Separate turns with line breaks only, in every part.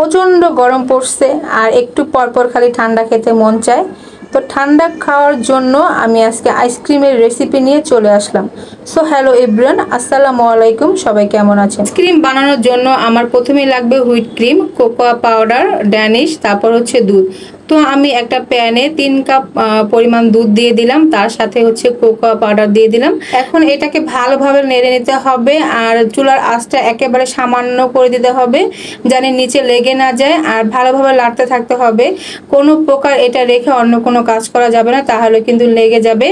প্রচণ্ড গরম পড়ছে আর একটু পরপর খালি ঠান্ডা খেতে মন চায়। তো ঠান্ডা খাওয়ার জন্য আমি আজকে আইসক্রিমের রেসিপি নিয়ে চলে আসলাম। সো হ্যালো এভরিওয়ান, আসসালামু আলাইকুম। সবাই কেমন আছেন? আইসক্রিম বানানোর জন্য আমার প্রথমেই লাগবে whip cream, cocoa powder, Danish, তারপর হচ্ছে দুধ। তো আমি একটা প্যানে 3 কাপ পরিমাণ দুধ দিয়ে দিলাম, তার সাথে হচ্ছে কোকোয়া পাউডার দিয়ে দিলাম। এখন এটাকে ভালোভাবে নেড়ে নিতে হবে আর চুলার আঁচটা একেবারে সামান্য করে দিতে হবে যেন নিচে লেগে না যায়, আর ভালোভাবে লাড়তে থাকতে হবে। কোনো প্রকার এটা রেখে অন্য কোনো কাজ করা যাবে না, তাহলে কিন্তু লেগে যাবে,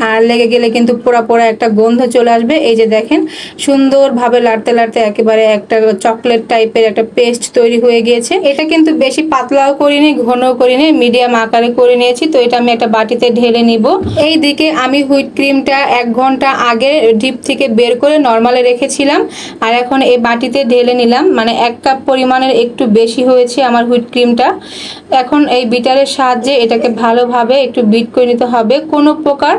আর লেগে গেলে কিন্তু পোড়া পোড়া একটা গন্ধ চলে আসবে। এই যে দেখেন সুন্দরভাবে লাড়তে লাড়তে একেবারে একটা চকলেট টাইপের একটা পেস্ট তৈরি হয়ে গিয়েছে। এটা কিন্তু বেশি পাতলাও করিনি, ঘনও করিনি, মিডিয়াম আকারে করে নিয়েছি। তো এটা আমি একটা বাটিতে ঢেলে নিব। এই দিকে আমি হুইপ ক্রিমটা 1 ঘন্টা আগে ডিপ থেকে বের করে নরমালে রেখেছিলাম, আর এখন এই বাটিতে ঢেলে নিলাম। মানে 1 কাপ পরিমাণের একটু বেশি হয়েছে আমার হুইপ ক্রিমটা। এখন এই বিটারের সাহায্যে এটাকে ভালোভাবে একটু বিট করে নিতে হবে। কোনো প্রকার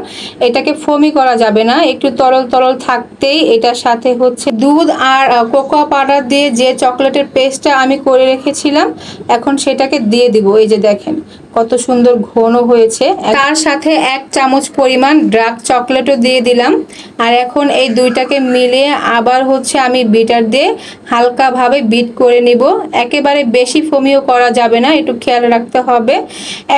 এটাকে ফোমি করা যাবে না, একটু তরল তরল থাকতেই এটার সাথে হচ্ছে দুধ আর কোকোয়া পাউডার দিয়ে যে চকলেটের পেস্টটা আমি করে রেখেছিলাম এখন সেটাকে দিয়ে দিব। এই যে দেখেন কত সুন্দর ঘন হয়েছে। তার সাথে 1 চামচ পরিমাণ ডার্ক চকলেটও দিয়ে দিলাম। আর এখন এই দুইটাকে মিলিয়ে আবার হচ্ছে আমি বিটার দিয়ে হালকাভাবে বিট করে নিব। একেবারে বেশি ফোমিও করা যাবে না, একটু খেয়াল রাখতে হবে।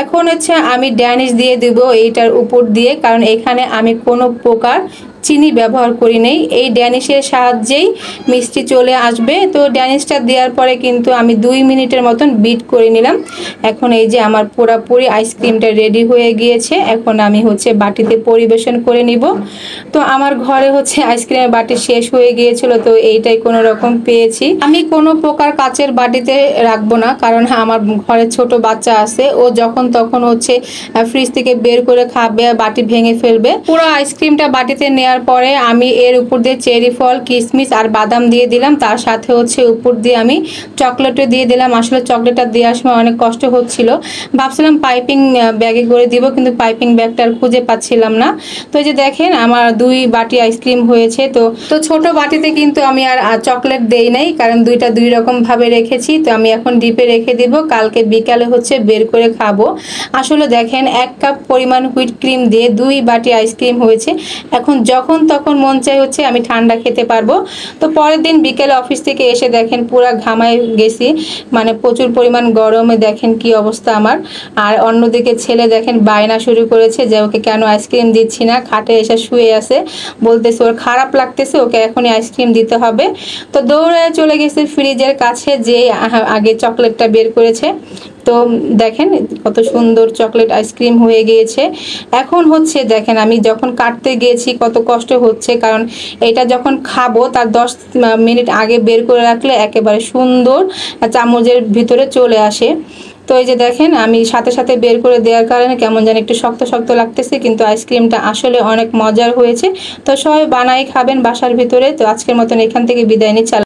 এখন হচ্ছে আমি ড্যানিশ দিয়ে দিব এইটার উপর দিয়ে, কারণ এখানে আমি কোনো প্রকার চিনি ব্যবহার করি নেই। এই ড্যানিশের সাহায্যেই মিষ্টি চলে আসবে। তো ড্যানিশটা দেওয়ার পরে কিন্তু আমি 2 মিনিটের মতন বিট করে নিলাম। এখন এই যে আমার পুরোপুরি আইসক্রিমটা রেডি হয়ে গিয়েছে। এখন আমি হচ্ছে বাটিতে পরিবেশন করে নিব। তো আমার ঘরে হচ্ছে আইসক্রিমের বাটি শেষ হয়ে গিয়েছিল, তো এইটাই কোনো রকম পেয়েছি। আমি কোনো প্রকার কাচের বাটিতে রাখবো না, কারণ আমার ঘরে ছোট বাচ্চা আছে, ও যখন তখন হচ্ছে ফ্রিজ থেকে বের করে খাবে, বাটি ভেঙে ফেলবে। পুরো আইসক্রিমটা বাটিতে নেওয়ার পরে আমি এর উপর দিয়ে চেরি ফল, কিশমিশ আর বাদাম দিয়ে দিলাম। তার সাথে হচ্ছে উপর দিয়ে আমি চকলেটও দিয়ে দিলাম। আসলে চকলেটটা দেওয়ার সময় অনেক কষ্ট হচ্ছিল, ভাবছিলাম পাইপিং ব্যাগে করে দিব, কিন্তু পাইপিং ব্যাগটা আর খুঁজে পাচ্ছিলাম না। তো এই যে দেখেন আমার 2 বাটি আইসক্রিম হয়েছে। তো ছোট বাটিতে কিন্তু আমি আর চকলেট দেই নাই, কারণ দুইটা 2 রকম ভাবে রেখেছি। তো আমি এখন ডিপে রেখে দিব, কালকে বিকালে হচ্ছে বের করে খাবো। আসলে দেখেন 1 কাপ পরিমাণ হুইপ ক্রিম দিয়ে 2 বাটি আইসক্রিম হয়েছে। এখন যখন তখন মন চাই হচ্ছে আমি ঠান্ডা খেতে পারবো। তো পরের দিন বিকেলে অফিস থেকে এসে দেখেন পুরা ঘামায় গেছি, মানে প্রচুর পরিমাণ গরমে দেখেন কি অবস্থা আমার। আর অন্যদিকে ছেলে দেখেন বায়না শুরু করেছে যে ওকে কেন আইসক্রিম দিচ্ছি না, খাটে এসে শুয়ে আছে, বলতেছে ওর খারাপ লাগতেছে, ওকে এখনই আইসক্রিম দিতে হবে। তো দৌড়ে চলে গেছে ফ্রিজের কাছে, যে আগে চকলেটটা বের করেছে। তো দেখেন কত সুন্দর চকলেট আইসক্রিম হয়ে গিয়েছে। এখন হচ্ছে দেখেন আমি যখন কাটতে গিয়েছি কত কষ্ট হচ্ছে, কারণ এটা যখন খাবো তার 10 মিনিট আগে বের করে রাখলে একেবারে সুন্দর চামচের ভিতরে চলে আসে। তো এই যে দেখেন আমি সাথে সাথে বের করে দেওয়ার কারণে কেমন যেন একটু শক্ত শক্ত লাগতেছে, কিন্তু আইসক্রিমটা আসলে অনেক মজার হয়েছে। তো সবাই বানাই খাবেন বাসার ভিতরে। তো আজকের মতন এখান থেকে বিদায় নিচ্ছি।